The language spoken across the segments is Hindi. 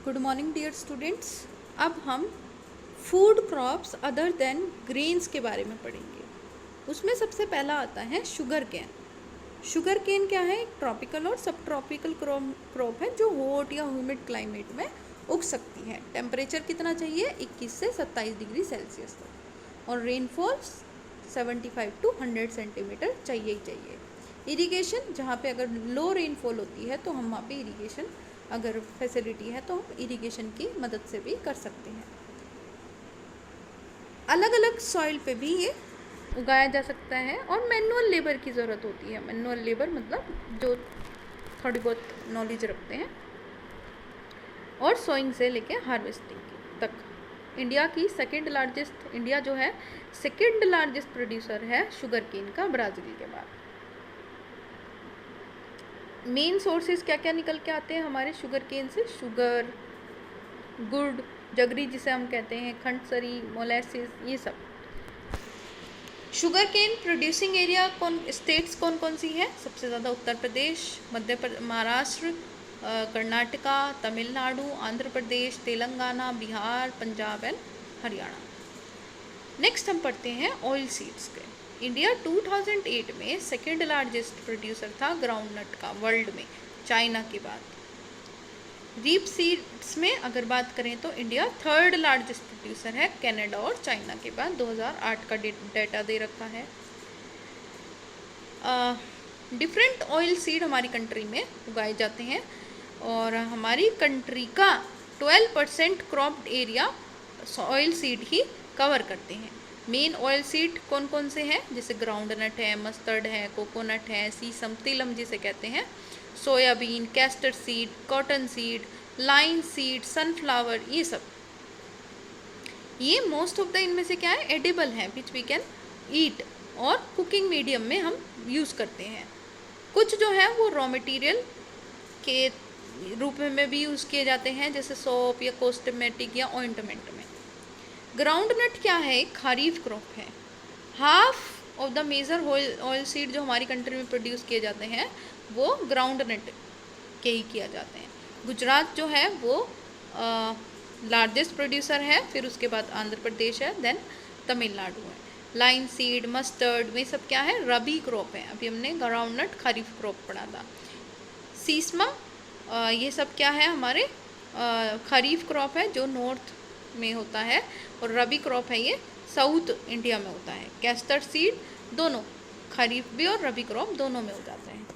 Good morning dear students. अब हम food crops other than grains के बारे में पढ़ेंगे। उसमें सबसे पहला आता है शुगर केन। शुगर केन क्या है? एक ट्रॉपिकल और सब ट्रॉपिकल क्रॉप है जो हॉट या ह्यूमिड क्लाइमेट में उग सकती है। टेम्परेचर कितना चाहिए? 21 से 27 डिग्री सेल्सियस तक, और रेनफॉल 75 to 100 सेंटीमीटर चाहिए ही चाहिए। इरिगेशन, जहाँ पे अगर लो रेनफॉल होती है तो हम वहाँ पे इरिगेशन, अगर फैसिलिटी है तो हम इरिगेशन की मदद से भी कर सकते हैं। अलग अलग सॉइल पे भी ये उगाया जा सकता है, और मैनुअल लेबर की ज़रूरत होती है। मैनुअल लेबर मतलब जो थोड़ी बहुत नॉलेज रखते हैं, और सोइंग से लेके हार्वेस्टिंग तक। इंडिया जो है सेकेंड लार्जेस्ट प्रोड्यूसर है शुगर केन का, ब्राज़ील के बाद। मेन सोर्सेज क्या क्या निकल के आते हैं हमारे शुगर केन से? शुगर, गुड़, जगरी जिसे हम कहते हैं, खंडसरी, मोलेसिस, ये सब। Sugar cane producing area states कौन कौन सी है? सबसे ज़्यादा उत्तर प्रदेश, महाराष्ट्र, कर्नाटका, तमिलनाडु, आंध्र प्रदेश, तेलंगाना, बिहार, पंजाब एंड हरियाणा। नेक्स्ट हम पढ़ते हैं ऑयल सीड्स के। इंडिया 2008 में सेकेंड लार्जेस्ट प्रोड्यूसर था ग्राउंडनट का वर्ल्ड में, चाइना के बाद। रीप सीड्स में अगर बात करें तो इंडिया थर्ड लार्जेस्ट प्रोड्यूसर है, कनाडा और चाइना के बाद। 2008 का डेटा दे रखा है। डिफरेंट ऑयल सीड हमारी कंट्री में उगाए जाते हैं, और हमारी कंट्री का 12% क्रॉप्ड एरिया ऑयल सीड ही कवर करते हैं। मेन ऑयल सीड कौन कौन से हैं? जैसे ग्राउंडनट है, मस्टर्ड है, कोकोनट है, सीसम, तिलम जिसे कहते हैं, soybean, castor seed, cotton seed, line seed, sunflower, ये सब। ये मोस्ट ऑफ द इनमें से क्या है? एडिबल हैं, विच वी कैन ईट, और कुकिंग मीडियम में हम यूज़ करते हैं। कुछ जो है वो रॉ मटेरियल के रूप में भी यूज़ किए जाते हैं, जैसे सोप या कॉस्मेटिक या ऑइंटमेंट में। ग्राउंडनट क्या है? एक खरीफ क्रॉप है। Half of the major oil seed जो हमारी कंट्री में प्रोड्यूस किए जाते हैं वो ग्राउंडनट के ही किया जाते हैं। गुजरात जो है वो लार्जेस्ट प्रोड्यूसर है, फिर उसके बाद आंध्र प्रदेश है, देन तमिलनाडु है। लाइन सीड, मस्टर्ड, वे सब क्या है? रबी क्रॉप है। अभी हमने ग्राउंडनट खरीफ क्रॉप पढ़ा था। सीसमा, ये सब क्या है? हमारे खरीफ क्रॉप है जो नॉर्थ में होता है, और रबी क्रॉप है ये साउथ इंडिया में होता है। कैस्टर सीड, दोनों खरीफ भी और रबी क्रॉप दोनों में हो जाते हैं।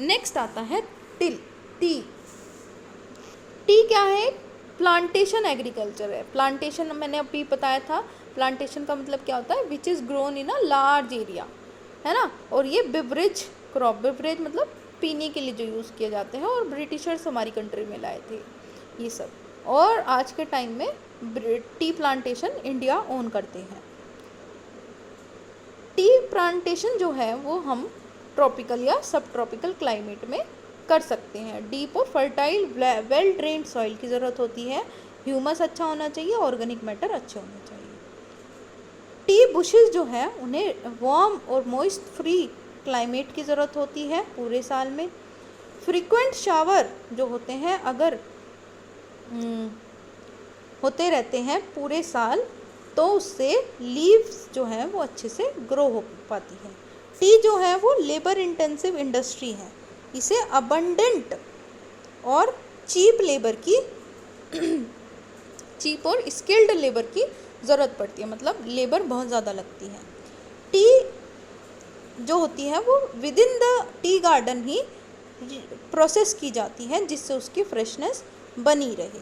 नेक्स्ट आता है टी। टी क्या है? प्लांटेशन एग्रीकल्चर है। प्लांटेशन मैंने अभी बताया था, प्लांटेशन का मतलब क्या होता है? Which is grown in a large area, है ना। और ये बेवरेज क्रॉप, बेवरेज मतलब पीने के लिए जो यूज़ किए जाते हैं, और ब्रिटिशर्स हमारी कंट्री में लाए थे ये सब। और आज के टाइम में टी प्लांटेशन इंडिया ओन करते हैं। टी प्लांटेशन जो है वो हम ट्रॉपिकल या सब ट्रॉपिकल क्लाइमेट में कर सकते हैं। डीप और फर्टाइल वेल ड्रेन्ड सॉइल की ज़रूरत होती है। ह्यूमस अच्छा होना चाहिए, ऑर्गेनिक मैटर अच्छे होने चाहिए। टी बुशेस जो है उन्हें वार्म और मॉइस्ट फ्री क्लाइमेट की ज़रूरत होती है पूरे साल में। फ्रीक्वेंट शावर जो होते हैं अगर होते रहते हैं पूरे साल, तो उससे लीव्स जो है वो अच्छे से ग्रो हो पाती है। टी जो है वो लेबर इंटेंसिव इंडस्ट्री है। इसे अबंडेंट और चीप और स्किल्ड लेबर की ज़रूरत पड़ती है, मतलब लेबर बहुत ज़्यादा लगती है। टी जो होती है वो with in the tea garden he process की जाती है, जिससे उसकी फ्रेशनेस बनी रहे।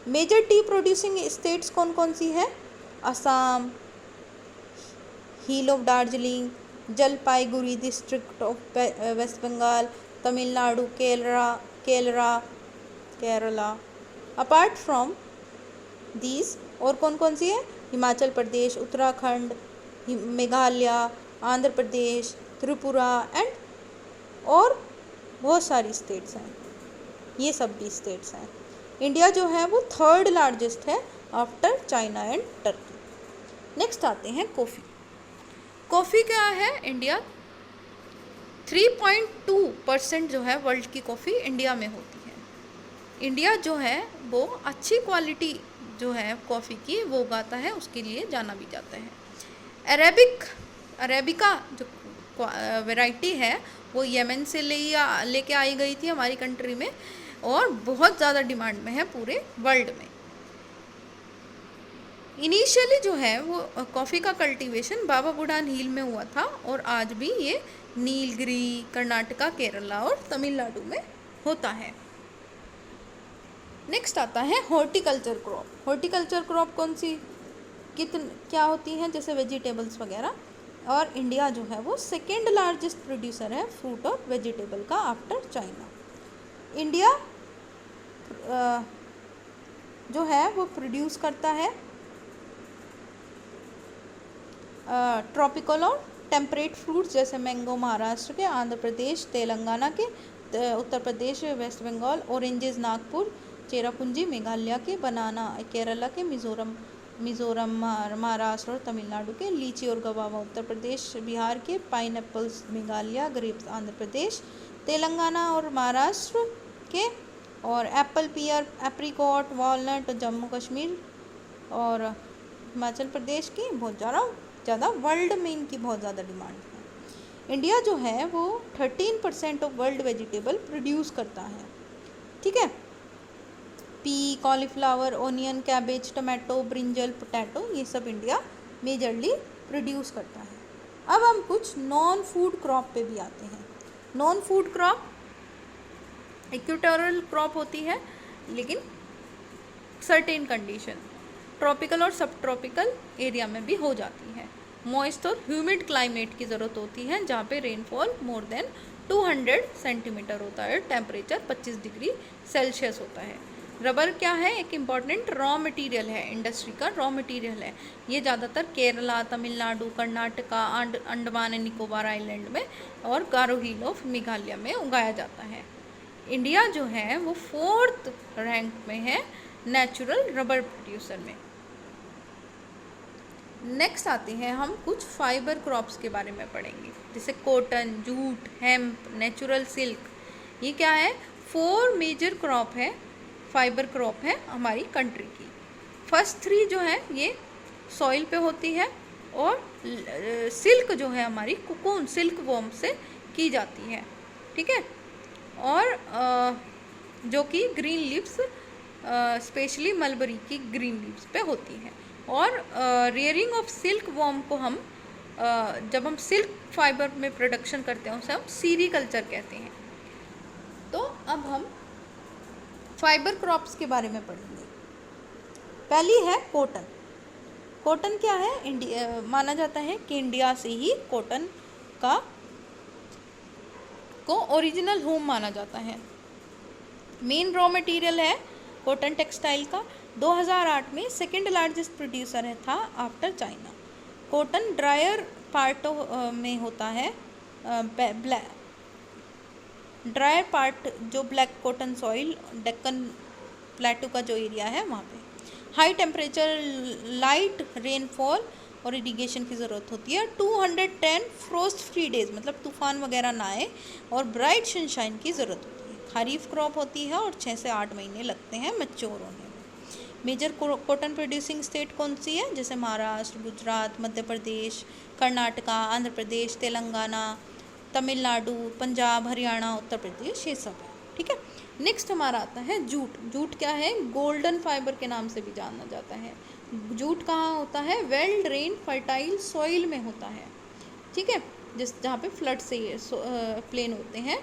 मेजर टी प्रोड्यूसिंग स्टेट्स कौन कौन सी है? Assam, hill of Darjeeling, Jalpaiguri district of West Bengal, Tamil Nadu, Kerala. Apart from these और कौन कौन सी है? हिमाचल प्रदेश, उत्तराखंड, मेघालय, आंध्र प्रदेश, त्रिपुरा एंड और बहुत सारी स्टेट्स हैं। ये सब भी स्टेट्स हैं। इंडिया जो है वो थर्ड लार्जेस्ट है after China and Turkey. Next आते हैं कॉफ़ी। कॉफ़ी क्या है? इंडिया 3.2% जो है वर्ल्ड की कॉफ़ी इंडिया में होती है। इंडिया जो है वो अच्छी क्वालिटी जो है कॉफ़ी की वो उगाता है, उसके लिए जाना भी जाता है। अरेबिका जो वैरायटी है वो यमन से लेके आई गई थी हमारी कंट्री में, और बहुत ज़्यादा डिमांड में है पूरे वर्ल्ड में। इनिशियली जो है वो कॉफ़ी का कल्टीवेशन बाबा बुडान हिल में हुआ था, और आज भी ये नीलगिरी, कर्नाटका, केरला और तमिलनाडु में होता है। नेक्स्ट आता है हॉर्टिकल्चर क्रॉप। हॉर्टिकल्चर क्रॉप कौन सी क्या होती हैं, जैसे वेजिटेबल्स वगैरह, और इंडिया जो है वो सेकेंड लार्जेस्ट प्रोड्यूसर है फ्रूट और वेजिटेबल का आफ्टर चाइना। इंडिया जो है वो प्रोड्यूस करता है ट्रॉपिकल और टेम्परेट फ्रूट्स जैसे मैंगो महाराष्ट्र के, आंध्र प्रदेश, तेलंगाना के, उत्तर प्रदेश, वेस्ट बंगाल, ऑरेंजेस नागपुर, चेरापूंजी मेघालय के, बनाना केरला के, मिज़ोरम महाराष्ट्र और तमिलनाडु के, लीची और गवावा उत्तर प्रदेश बिहार के, पाइनएप्पल्स मेघालय, ग्रेप्स आंध्र प्रदेश, तेलंगाना और महाराष्ट्र के, और एप्पल, पियर, एप्रिकॉट, वॉलनट जम्मू कश्मीर और हिमाचल प्रदेश की बहुत ज़्यादा वर्ल्ड में इनकी बहुत ज़्यादा डिमांड है। इंडिया जो है वो 13% ऑफ वर्ल्ड वेजिटेबल प्रोड्यूस करता है, ठीक है। P, cauliflower, onion, cabbage, tomato, brinjal, potato, ये सब इंडिया मेजरली प्रोड्यूस करता है। अब हम कुछ नॉन फूड क्रॉप पे भी आते हैं। Non food crop equatorial crop होती है, लेकिन सर्टेन कंडीशन ट्रॉपिकल और सब ट्रॉपिकल एरिया में भी हो जाती है। मॉइस्ट और ह्यूमिड क्लाइमेट की ज़रूरत होती है, जहाँ पे रेनफॉल मोर देन 200 सेंटीमीटर होता है, टेम्परेचर 25 डिग्री सेल्सियस होता है। रबर क्या है, एक इम्पॉर्टेंट रॉ मटेरियल है, इंडस्ट्री का रॉ मटेरियल है। ये ज़्यादातर केरला, तमिलनाडु, कर्नाटका, अंडमान एंड निकोबार आइलैंड में और गारो हिल ऑफ मेघालय में उगाया जाता है। इंडिया जो है वो 4th रैंक में है नेचुरल रबर प्रोड्यूसर में। नेक्स्ट आते हैं हम कुछ फाइबर क्रॉप्स के बारे में पढ़ेंगे, जैसे cotton, jute, hemp, natural silk. ये क्या है, 4 मेजर क्रॉप है, फाइबर क्रॉप है हमारी कंट्री की। फर्स्ट 3 जो है ये सॉइल पे होती है, और सिल्क जो है हमारी कोकून सिल्क वॉर्म से की जाती है, ठीक है। और जो कि ग्रीन लीव्स, स्पेशली मलबरी की ग्रीन लीव्स पे होती है। और रेयरिंग ऑफ सिल्क वॉर्म को हम जब हम सिल्क फाइबर में प्रोडक्शन करते हैं उसे हम सीरीकल्चर कहते हैं। तो अब हम फाइबर क्रॉप्स के बारे में पढ़ेंगे। पहली है कॉटन। कॉटन क्या है, इंडिया माना जाता है कि इंडिया से ही कॉटन को ओरिजिनल होम माना जाता है। मेन रॉ मटेरियल है कॉटन टेक्सटाइल का। 2008 में सेकेंड लार्जेस्ट प्रोड्यूसर है था after China. Cotton dryer part में होता है, ड्रायर पार्ट जो ब्लैक कॉटन सॉइल, डेक्कन प्लेटू का जो एरिया है वहाँ पे हाई टेम्परेचर, लाइट रेनफॉल और इरिगेशन की ज़रूरत होती है। 210 फ्रोस्ट फ्री डेज, मतलब तूफान वगैरह ना आए, और ब्राइट सनशाइन की ज़रूरत होती है। खरीफ क्रॉप होती है और 6 से 8 महीने लगते हैं मैच्योर होने में। मेजर कॉटन प्रोड्यूसिंग स्टेट कौन सी है, जैसे महाराष्ट्र, गुजरात, मध्य प्रदेश, कर्नाटका, आंध्र प्रदेश, तेलंगाना, तमिलनाडु, पंजाब, हरियाणा, उत्तर प्रदेश, ये सब है, ठीक है। नेक्स्ट हमारा आता है जूट। जूट क्या है, गोल्डन फाइबर के नाम से भी जाना जाता है। जूट कहाँ होता है, वेल ड्रेन फर्टाइल सॉइल में होता है, ठीक है, जहाँ पे फ्लड से प्लेन होते हैं,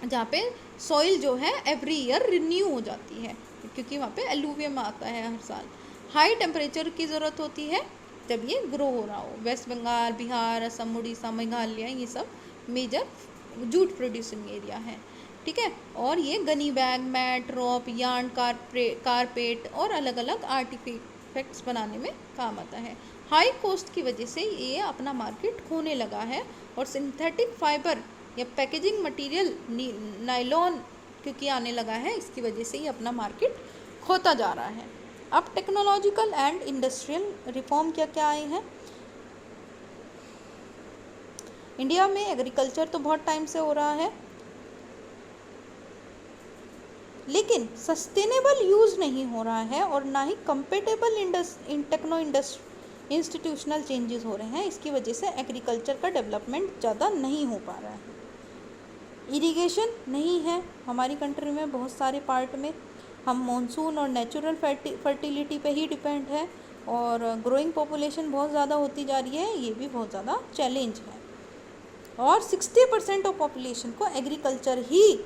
जहाँ पे सॉइल जो है एवरी ईयर रिन्यू हो जाती है, क्योंकि वहाँ पे एलुवियम आता है हर साल। हाई टेम्परेचर की ज़रूरत होती है जब ये ग्रो हो रहा हो। वेस्ट बंगाल, बिहार, असम, उड़ीसा, मेघालय, ये सब मेजर जूट प्रोड्यूसिंग एरिया है, ठीक है। और ये gunny bag, mat, रॉप, yarn, carpet और अलग अलग आर्टिफैक्ट्स बनाने में काम आता है। हाई कॉस्ट की वजह से ये अपना मार्केट खोने लगा है, और सिंथेटिक फाइबर या पैकेजिंग मटेरियल नायलॉन क्योंकि आने लगा है, इसकी वजह से ये अपना मार्केट खोता जा रहा है। अब टेक्नोलॉजिकल एंड इंडस्ट्रियल रिफॉर्म क्या क्या आए हैं। इंडिया में एग्रीकल्चर तो बहुत टाइम से हो रहा है, लेकिन सस्टेनेबल यूज़ नहीं हो रहा है और ना ही कंपेटेबल इंस्टीट्यूशनल चेंजेस हो रहे हैं। इसकी वजह से एग्रीकल्चर का डेवलपमेंट ज़्यादा नहीं हो पा रहा है। इरिगेशन नहीं है हमारी कंट्री में, बहुत सारे पार्ट में हम मॉनसून और नेचुरल फर्टिलिटी पे ही डिपेंड है, और ग्रोइंग पॉपुलेशन बहुत ज़्यादा होती जा रही है, ये भी बहुत ज़्यादा चैलेंज है। और 60% ऑफ पॉपुलेशन को एग्रीकल्चर ही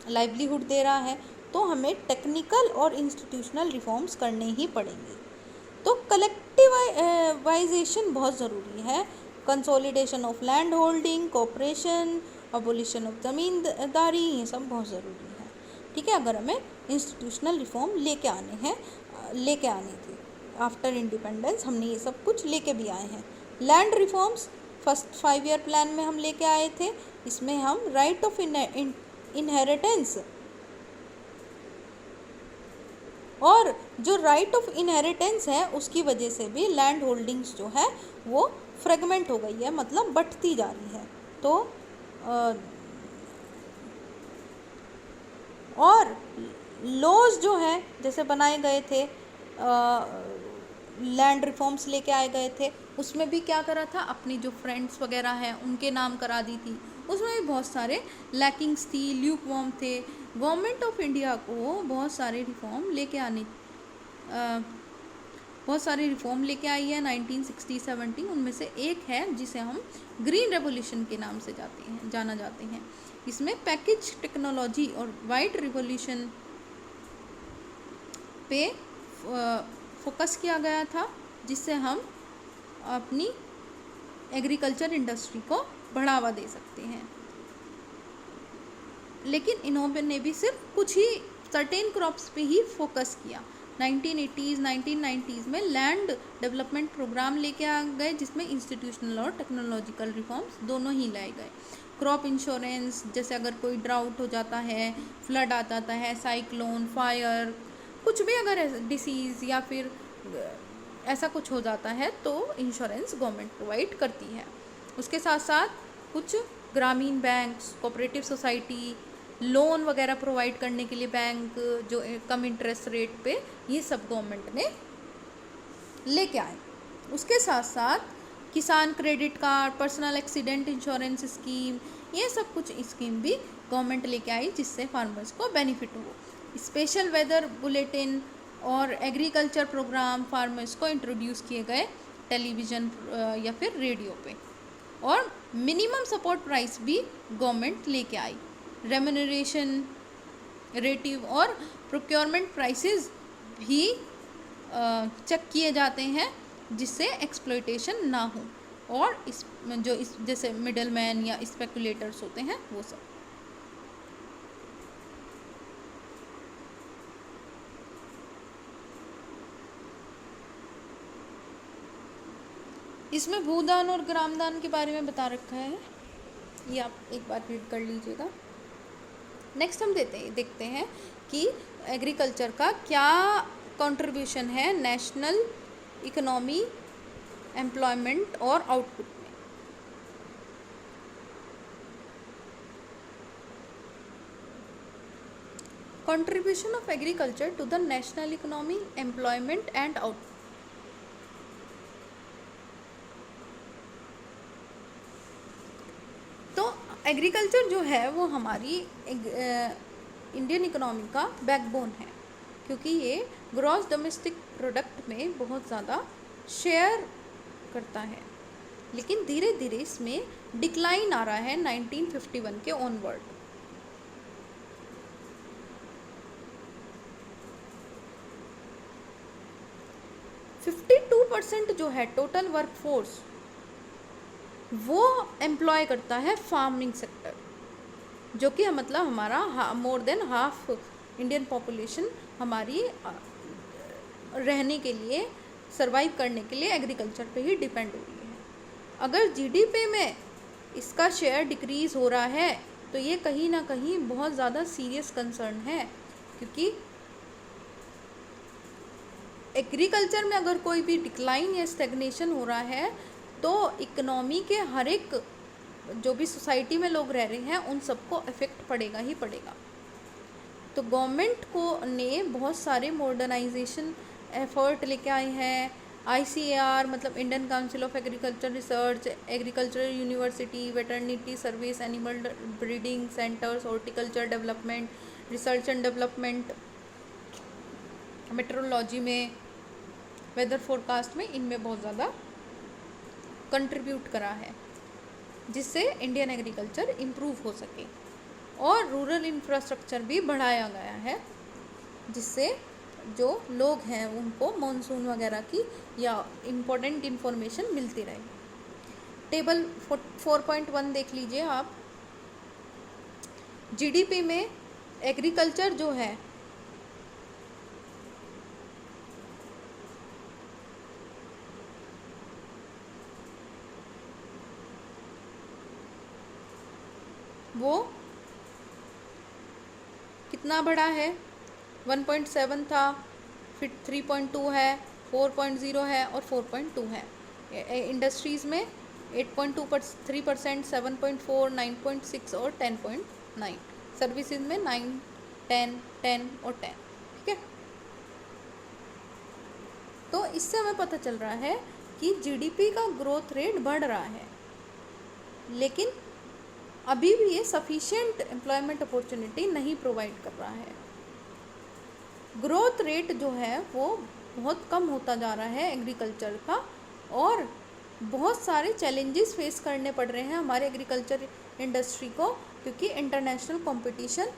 लाइवलीहुड दे रहा है, तो हमें टेक्निकल और इंस्टीट्यूशनल रिफॉर्म्स करने ही पड़ेंगे। तो कलेक्टिवाइजेशन बहुत ज़रूरी है, consolidation of land holding, cooperation, abolition of zamindari, ये सब बहुत ज़रूरी है। ठीक है, अगर हमें इंस्टीट्यूशनल रिफॉर्म लेके आनी थी। आफ्टर इंडिपेंडेंस हमने ये सब कुछ लेके भी आए हैं। Land reforms first 5 year plan में हम लेके आए थे। इसमें हम राइट ऑफ इनहेरिटेंस, और जो राइट ऑफ इनहेरिटेंस है उसकी वजह से भी लैंड होल्डिंग्स जो है वो फ्रेगमेंट हो गई है, मतलब बढ़ती जा रही है। तो और लॉज जो है जैसे बनाए गए थे, लैंड रिफॉर्म्स लेके आए गए थे, उसमें भी क्या करा था, अपनी जो फ्रेंड्स वगैरह हैं उनके नाम करा दी थी। उसमें भी बहुत सारे लैकिंग्स थी, ल्यूक वॉर्म थे। गवर्नमेंट ऑफ इंडिया को बहुत सारे रिफॉर्म लेके आई है 1960-70। उनमें से एक है जिसे हम ग्रीन रेवोल्यूशन के नाम से जाना जाते हैं। इसमें पैकेज टेक्नोलॉजी और वाइट रिवोल्यूशन पे फोकस किया गया था, जिससे हम अपनी एग्रीकल्चर इंडस्ट्री को बढ़ावा दे सकते हैं। लेकिन इन्होंने भी सिर्फ कुछ ही सर्टेन क्रॉप्स पे ही फोकस किया। 1980s 1990s में लैंड डेवलपमेंट प्रोग्राम लेके आ गए, जिसमें इंस्टीट्यूशनल और टेक्नोलॉजिकल रिफॉर्म्स दोनों ही लाए गए। क्रॉप इंश्योरेंस, जैसे अगर कोई ड्राउट हो जाता है, फ्लड आ जाता है, साइक्लोन, फायर, कुछ भी अगर डिसीज़ या फिर ऐसा कुछ हो जाता है तो इंश्योरेंस गवर्नमेंट प्रोवाइड करती है। उसके साथ साथ कुछ ग्रामीण बैंक्स, कोऑपरेटिव सोसाइटी, लोन वगैरह प्रोवाइड करने के लिए बैंक जो कम इंटरेस्ट रेट पे, ये सब गवर्नमेंट ने लेके आए। उसके साथ साथ किसान credit card, personal accident insurance scheme, ये सब कुछ स्कीम भी गवर्नमेंट लेके आई, जिससे फार्मर्स को बेनिफिट हो। स्पेशल वेदर बुलेटिन और एग्रीकल्चर प्रोग्राम फार्मर्स को इंट्रोड्यूस किए गए टेलीविज़न या फिर रेडियो पे। और मिनिमम सपोर्ट प्राइस भी गवर्नमेंट लेके आई। रेम्यूनरेशन रेटिव और प्रोक्योरमेंट प्राइसेस भी चेक किए जाते हैं, जिससे एक्सप्लॉयटेशन ना हो, और जैसे मिडलमैन या स्पेकुलेटर्स होते हैं वो सब। इसमें भूदान और ग्रामदान के बारे में बता रखा है, ये आप एक बार रीड कर लीजिएगा। नेक्स्ट हम देखते हैं कि एग्रीकल्चर का क्या कंट्रीब्यूशन है नेशनल इकोनॉमी, एम्प्लॉयमेंट और आउटपुट में। Contribution of agriculture to the national economy, employment and output. Agriculture जो है वो हमारी इंडियन इकोनॉमी का बैकबोन है, क्योंकि ये ग्रॉस डोमेस्टिक प्रोडक्ट में बहुत ज़्यादा शेयर करता है। लेकिन धीरे धीरे इसमें डिक्लाइन आ रहा है 1951 के ऑनवर्ड। – 52% जो है टोटल वर्कफोर्स वो एम्प्लॉय करता है फार्मिंग सेक्टर, जो कि मतलब हमारा more than half Indian population हमारी रहने के लिए, सरवाइव करने के लिए एग्रीकल्चर पे ही डिपेंड हो रही है। अगर जीडीपी में इसका शेयर डिक्रीज़ हो रहा है तो ये कहीं ना कहीं बहुत ज़्यादा सीरियस कंसर्न है, क्योंकि एग्रीकल्चर में अगर कोई भी डिक्लाइन या स्टेग्नेशन हो रहा है तो इकोनॉमी के हर एक जो भी सोसाइटी में लोग रह रहे हैं उन सबको इफ़ेक्ट पड़ेगा ही पड़ेगा। तो गवर्नमेंट को ने बहुत सारे मॉडर्नाइजेशन एफर्ट लेके आए हैं। ICAR मतलब Indian council of agriculture research, agricultural university, veterinary service, animal breeding centres, horticulture development, research and development, metrology में, वेदर फोरकास्ट में, इनमें बहुत ज़्यादा कंट्रीब्यूट करा है जिससे इंडियन एग्रीकल्चर इम्प्रूव हो सके। और रूरल इंफ्रास्ट्रक्चर भी बढ़ाया गया है जिससे जो लोग हैं उनको मॉनसून वगैरह की या इम्पोर्टेंट इन्फॉर्मेशन मिलती रहे। टेबल 4.1 देख लीजिए आप। GDP में एग्रीकल्चर जो है वो कितना बड़ा है, 1.7 था, फिर 3.2 है, 4.0 है और 4.2 है। इंडस्ट्रीज़ में 8.3%, 7.4, 9.6 और 10.9। सर्विसेज में 9, 10, 10 और 10। ठीक है, तो इससे हमें पता चल रहा है कि GDP का ग्रोथ रेट बढ़ रहा है, लेकिन अभी भी ये सफिशिएंट एम्प्लॉयमेंट अपॉर्चुनिटी नहीं प्रोवाइड कर रहा है। ग्रोथ रेट जो है वो बहुत कम होता जा रहा है एग्रीकल्चर का, और बहुत सारे चैलेंजेस फेस करने पड़ रहे हैं हमारे एग्रीकल्चर इंडस्ट्री को, क्योंकि इंटरनेशनल कंपटीशन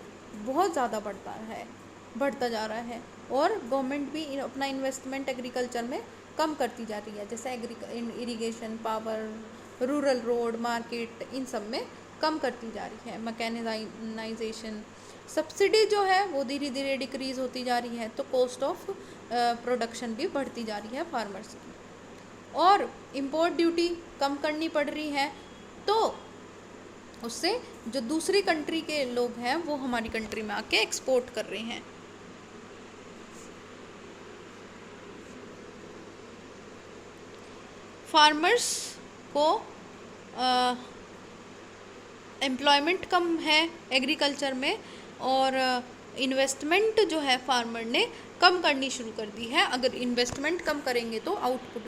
बहुत ज़्यादा बढ़ता जा रहा है। और गवर्नमेंट भी अपना इन्वेस्टमेंट एग्रीकल्चर में कम करती जा रही है, जैसे irrigation, power, rural road, market, इन सब में कम करती जा रही है। मैकेनाइजेशन, सब्सिडी जो है वो धीरे धीरे डिक्रीज़ होती जा रही है, तो कॉस्ट ऑफ प्रोडक्शन भी बढ़ती जा रही है फार्मर्स की, और इम्पोर्ट ड्यूटी कम करनी पड़ रही है, तो उससे जो दूसरी कंट्री के लोग हैं वो हमारी कंट्री में आके एक्सपोर्ट कर रहे हैं। फार्मर्स को एम्प्लॉयमेंट कम है एग्रीकल्चर में, और इन्वेस्टमेंट जो है फार्मर ने कम करनी शुरू कर दी है। अगर इन्वेस्टमेंट कम करेंगे तो आउटपुट